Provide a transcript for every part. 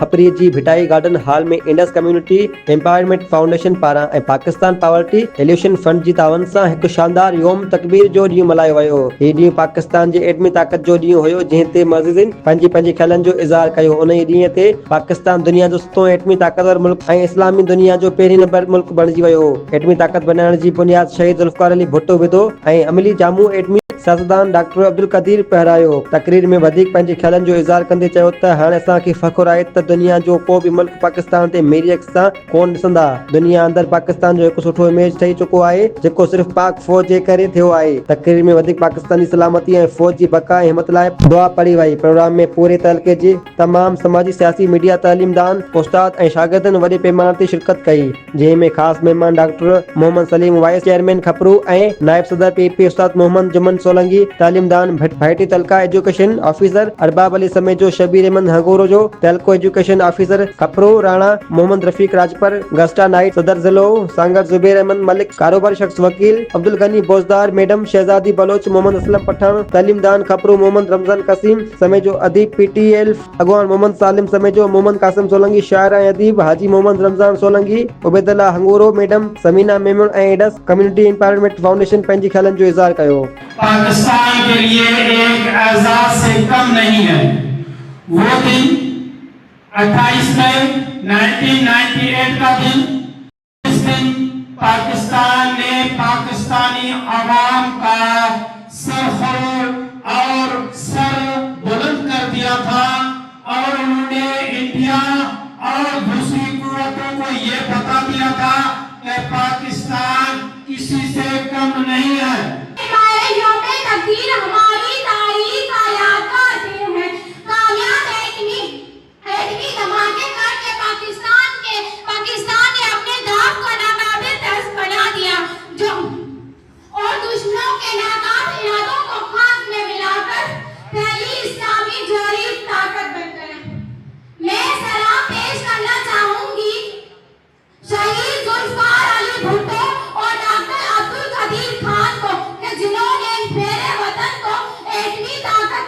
खपरी जी Bhittai garden hall में Indus community empowerment foundation पारां ऐं पाकिस्तान पॉवर्टी एल्यूशन फंड जी तावन सां हिकु शानदार योम तकबीर जो ॾींहुं मल्हायो वियो। हीउ ॾींहुं पाकिस्तान जे एटमी ताक़त जो ॾींहुं हुयो, जंहिं ते मज़ीदनि पंहिंजी ख़्यालनि जो इज़हार कयो। उन ई ॾींहं ते पाकिस्तान दुनिया जो सतो एटमी ताक़तवर मुल्क ऐं इस्लामी दुनिया जो पहिरीं नंबर मुल्क बणिजी वियो। एटमी ताक़त बनाइण जी बुनियाद शहीद ज़ुल्फ़िकार अली भुट्टो विधो ऐं अमली जामू एटमी सियासतदान डॉक्टर अब्दुल कदीर पहिरायो। तकरीर में वधीक पंहिंजे ख़्यालनि जो इज़हार कंदे चयो त हाणे असांखे फ़ख़ुरु आहे त दुनिया जो को बि मुल्क पाकिस्तान ते मेरी अख सां कोन ॾिसंदा। दुनिया अंदरि पाकिस्तान जो हिकु सुठो इमेज ठही चुको आहे, जेको सिर्फ़ पाक फ़ौज जे करे थियो आहे। तकरीर में वधीक पाकिस्तानी सलामती ऐं फ़ौज जी बका ऐं हिम्मत लाइ दुआ पढ़ी वई। प्रोग्राम में पूरे तहलके जे तमाम समाजी, सियासी, मीडिया, तालीमदान, उस्ताद ऐं शागिर्दनि वॾे पैमाने ते शिरकत कई, जंहिं में ख़ासि महिमान doctor Mohammad Salim, vice chairman Khipro ऐं नायब सदर पीपी उस्ताद मोहम्मद जुमन सोलंकी, तालीमदान भाइटी तलका एजुकेशन ऑफिसर अरबाब अली समेजो, शबीर अहमद हंगोरो जो तहलको एजुकेशन ऑफिसर खपरू राणा, मोहम्मद रफीक राजपर, गस्टा नाइट सदर जिलो सांगर, जुबैर अहमद मलिक कारोबारी शख्स वकील, अब्दुल गनी बोजदार, मैडम शहजादी बलोच, मोहम्मद असलम पठान, तालीमदान खपरू, मोहम्मद रमजान कसीम समेजो अदीब, पीटीएल अगवान मोहम्मद सालिम समेजो, मोहम्मद कासिम सोलंकी शायर ऐं अदीब, हाजी मोहम्मद रमजान सोलंकी, उबैदुल्ला हंगोरो, मैडम समीना मेमन ऐं एडस कम्युनिटी एम्पावरमेंट फाउंडेशन पंहिंजी ख़्यालनि जो इज़हार कयो। पाकिस्तान के लिए एक एजाज से कम नहीं है। वो दिन 28 मई 1998 का दिन, इस दिन पाकिस्तान ने पाकिस्तानी आवाम का सर और सर बुलंद कर दिया था और उन्होंने इंडिया और दूसरी कुव्वतों को ये बता दिया था कि पाकिस्तान किसी से कम नहीं है। हमारी तारीख का यादगार दिन है। कामयाब एटमी धमाके करके पाकिस्तान ने अपने दाव को नाकाबिल दस्त बना दिया, जो और दुश्मनों के नाकाम इरादों को खाक में मिलाकर पहली इस्लामी जरीब ताकत बन गए। मैं सलाम पेश करना चाहूंगी शहीद ज़ुल्फ़िकार अली भुट्टो और डॉक्टर अब्दुल कदीर खान को, जिन्होंने मेरे वतन को एटमी ताकत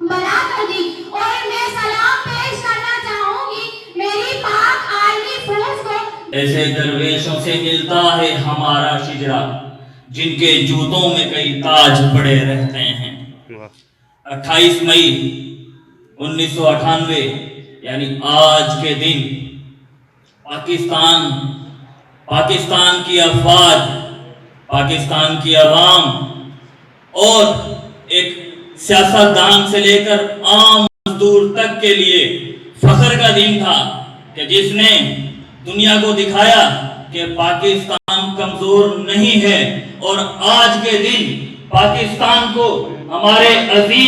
बना कर दी। और मैं सलाम पेश करना चाहूंगी मेरी पाक आर्मी फोर्स को। ऐसे दरवेशों से मिलता है हमारा शिजरा, जिनके जूतों में कई ताज पड़े रहते हैं। 28 मई 1998 यानी आज के दिन पाकिस्तान की अफवाज, पाकिस्तान की अवाम और एक सियासतदान से लेकर आम मजदूर तक के लिए फख्र का दिन था कि जिसने दुनिया को दिखाया कि पाकिस्तान कमजोर नहीं है। और आज के दिन पाकिस्तान को हमारे अजीज